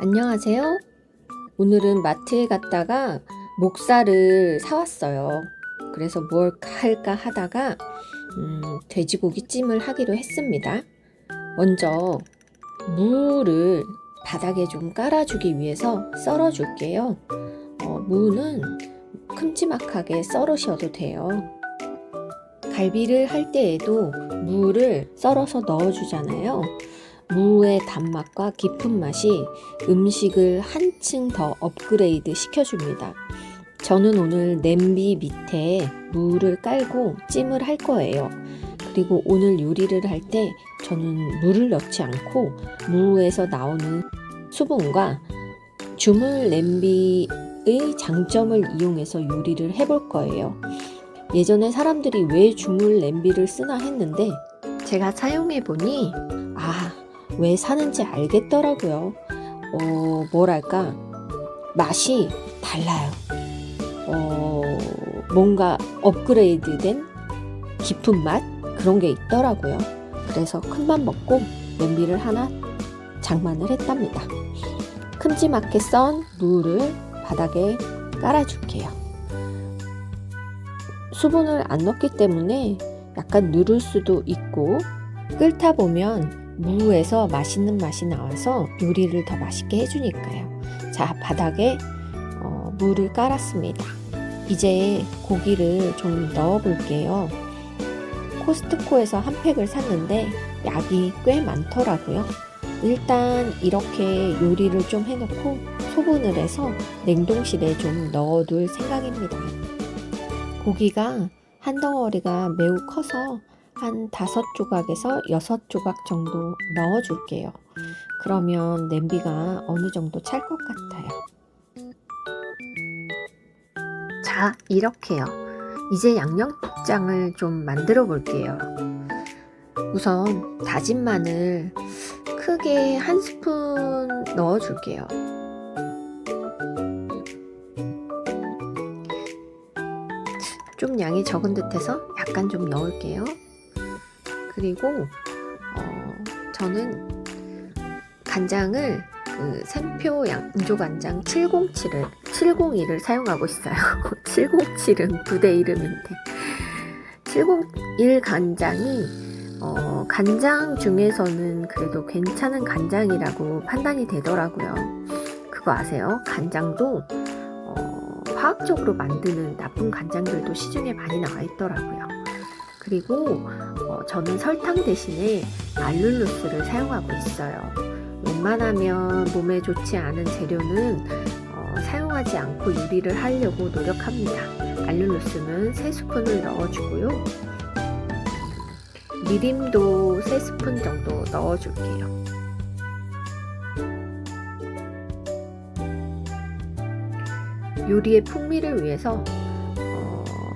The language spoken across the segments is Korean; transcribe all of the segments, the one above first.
안녕하세요. 오늘은 마트에 갔다가 목살을 사왔어요. 그래서 뭘 할까 하다가 돼지고기 찜을 하기로 했습니다. 먼저 무를 바닥에 좀 깔아주기 위해서 썰어 줄게요. 무는 큼지막하게 썰으셔도 돼요. 갈비를 할 때에도 무를 썰어서 넣어주잖아요. 무의 단맛과 깊은 맛이 음식을 한층 더 업그레이드 시켜줍니다. 저는 오늘 냄비 밑에 무를 깔고 찜을 할 거예요. 그리고 오늘 요리를 할 때 저는 물을 넣지 않고 무에서 나오는 수분과 주물 냄비의 장점을 이용해서 요리를 해볼 거예요. 예전에 사람들이 왜 주물 냄비를 쓰나 했는데 제가 사용해 보니 왜 사는지 알겠더라고요. 뭐랄까 맛이 달라요. 뭔가 업그레이드된 깊은 맛 그런 게 있더라고요. 그래서 큰맘 먹고 냄비를 하나 장만을 했답니다. 큼지막하게 썬 무를 바닥에 깔아줄게요. 수분을 안 넣기 때문에 약간 누를 수도 있고 끓다 보면 무에서 맛있는 맛이 나와서 요리를 더 맛있게 해주니까요. 자, 바닥에 무를 깔았습니다. 이제 고기를 좀 넣어 볼게요. 코스트코에서 한 팩을 샀는데 약이 꽤 많더라고요. 일단 이렇게 요리를 좀 해놓고 소분을 해서 냉동실에 좀 넣어둘 생각입니다. 고기가 한 덩어리가 매우 커서 한 5조각에서 6조각 정도 넣어줄게요. 그러면 냄비가 어느 정도 찰 것 같아요. 자, 이렇게요. 이제 양념장을 좀 만들어 볼게요. 우선 다진 마늘 크게 한 스푼 넣어줄게요. 좀 양이 적은 듯해서 약간 좀 넣을게요. 그리고 저는 간장을 샘표 양조간장 702를 사용하고 있어요. 707은 부대 이름인데 701 간장이 간장 중에서는 그래도 괜찮은 간장이라고 판단이 되더라고요. 그거 아세요? 간장도 화학적으로 만드는 나쁜 간장들도 시중에 많이 나와 있더라고요. 그리고 저는 설탕 대신에 알룰로스를 사용하고 있어요. 웬만하면 몸에 좋지 않은 재료는 사용하지 않고 요리를 하려고 노력합니다. 알룰로스는 3스푼을 넣어주고요. 미림도 3스푼 정도 넣어줄게요. 요리의 풍미를 위해서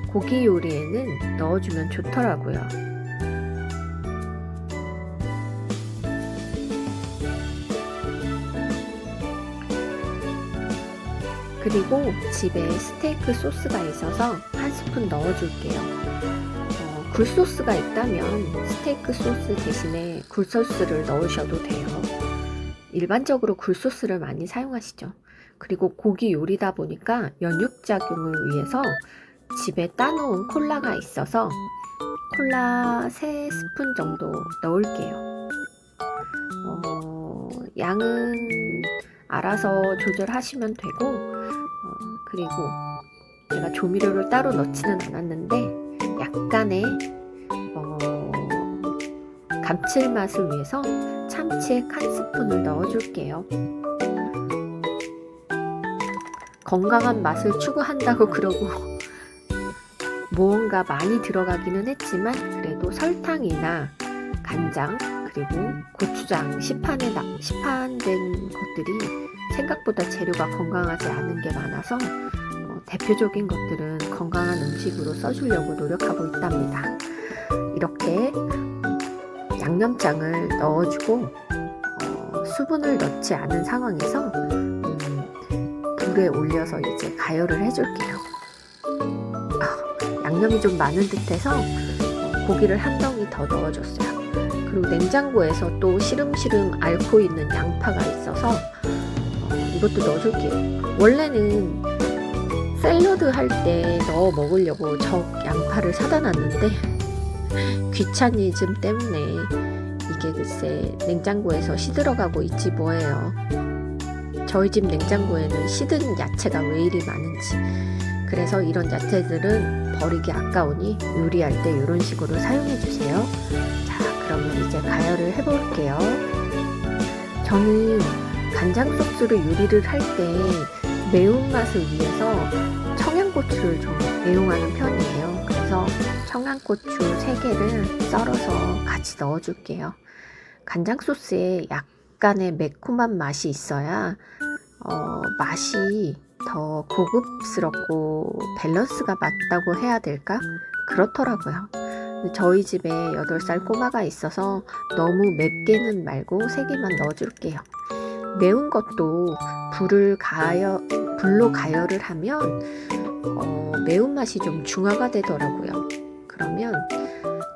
고기 요리에는 넣어주면 좋더라고요. 그리고 집에 스테이크 소스가 있어서 한 스푼 넣어줄게요. 굴소스가 있다면 스테이크 소스 대신에 굴소스를 넣으셔도 돼요. 일반적으로 굴소스를 많이 사용하시죠. 그리고 고기 요리다 보니까 연육작용을 위해서 집에 따놓은 콜라가 있어서 콜라 3스푼 정도 넣을게요. 양은 알아서 조절하시면 되고 그리고 제가 조미료를 따로 넣지는 않았는데 약간의 감칠맛을 위해서 참치액 한 스푼을 넣어줄게요. 건강한 맛을 추구한다고 그러고 무언가 많이 들어가기는 했지만 그래도 설탕이나 간장 그리고 고추장 시판된 것들이 생각보다 재료가 건강하지 않은 게 많아서 대표적인 것들은 건강한 음식으로 써주려고 노력하고 있답니다. 이렇게 양념장을 넣어주고 수분을 넣지 않은 상황에서 불에 올려서 이제 가열을 해줄게요. 양념이 좀 많은 듯해서 고기를 한 덩이 더 넣어줬어요. 그리고 냉장고에서 또 시름시름 앓고 있는 양파가 있어서 이것도 넣어줄게요. 원래는 샐러드 할 때 넣어 먹으려고 저 양파를 사다 놨는데 귀차니즘 때문에 이게 글쎄 냉장고에서 시들어가고 있지 뭐예요. 저희 집 냉장고에는 시든 야채가 왜 이리 많은지. 그래서 이런 야채들은 버리기 아까우니 요리할 때 이런 식으로 사용해 주세요. 자, 그러면 이제 가열을 해볼게요. 저는 간장 소스를 요리를 할 때 매운맛을 위해서 청양고추를 좀 애용하는 편이에요. 그래서 청양고추 3개를 썰어서 같이 넣어줄게요. 간장 소스에 약간의 매콤한 맛이 있어야 맛이 더 고급스럽고 밸런스가 맞다고 해야 될까? 그렇더라고요. 저희 집에 8살 꼬마가 있어서 너무 맵게는 말고 3개만 넣어줄게요. 매운 것도 불로 가열을 하면 매운맛이 좀 중화가 되더라고요. 그러면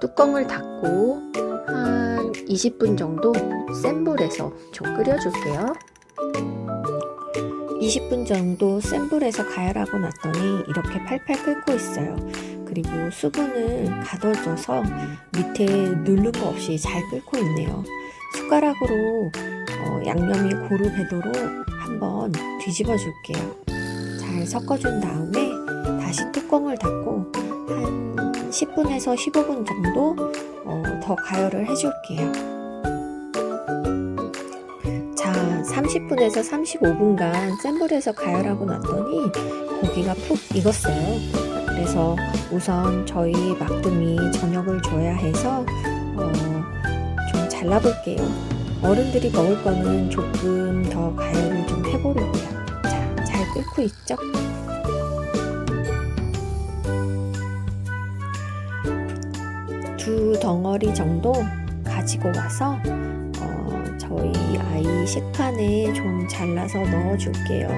뚜껑을 닫고 한 20분 정도 센 불에서 좀 끓여줄게요. 20분 정도 센 불에서 가열하고 났더니 이렇게 팔팔 끓고 있어요. 그리고 수분을 가둬줘서 밑에 누른 거 없이 잘 끓고 있네요. 숟가락으로 양념이 고루 배도록 한번 뒤집어 줄게요. 잘 섞어준 다음에 다시 뚜껑을 닫고 한 10분에서 15분 정도 더 가열을 해줄게요. 자, 30분에서 35분간 센 불에서 가열하고 났더니 고기가 푹 익었어요. 그래서 우선 저희 막둥이 저녁을 줘야 해서 좀 잘라볼게요. 어른들이 먹을 거는 조금 더 가열을 좀 해보려고요. 자, 잘 끓고 있죠? 두 덩어리 정도 가지고 와서 저희 아이 식판에 좀 잘라서 넣어줄게요.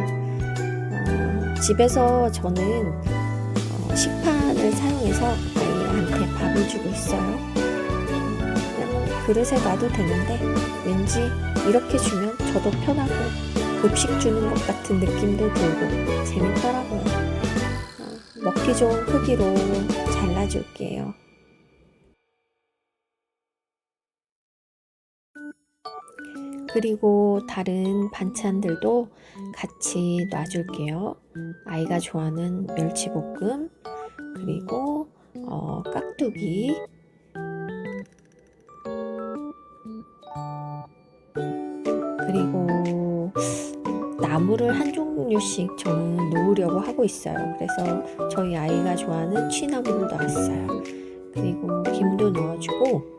집에서 저는 식판을 사용해서 아이한테 밥을 주고 있어요. 그냥 그릇에 놔도 되는데 왠지 이렇게 주면 저도 편하고 급식 주는 것 같은 느낌도 들고 재밌더라고요. 먹기 좋은 크기로 잘라줄게요. 그리고 다른 반찬들도 같이 놔줄게요. 아이가 좋아하는 멸치볶음, 그리고 깍두기, 그리고 나물을 한 종류씩 저는 놓으려고 하고 있어요. 그래서 저희 아이가 좋아하는 취나물을 넣었어요. 그리고 김도 넣어주고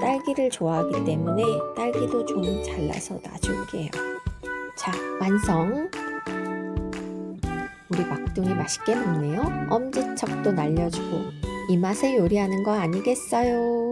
딸기를 좋아하기 때문에 딸기도 좀 잘라서 놔줄게요. 자, 완성! 우리 막둥이 맛있게 먹네요. 엄지척도 날려주고 이 맛에 요리하는 거 아니겠어요?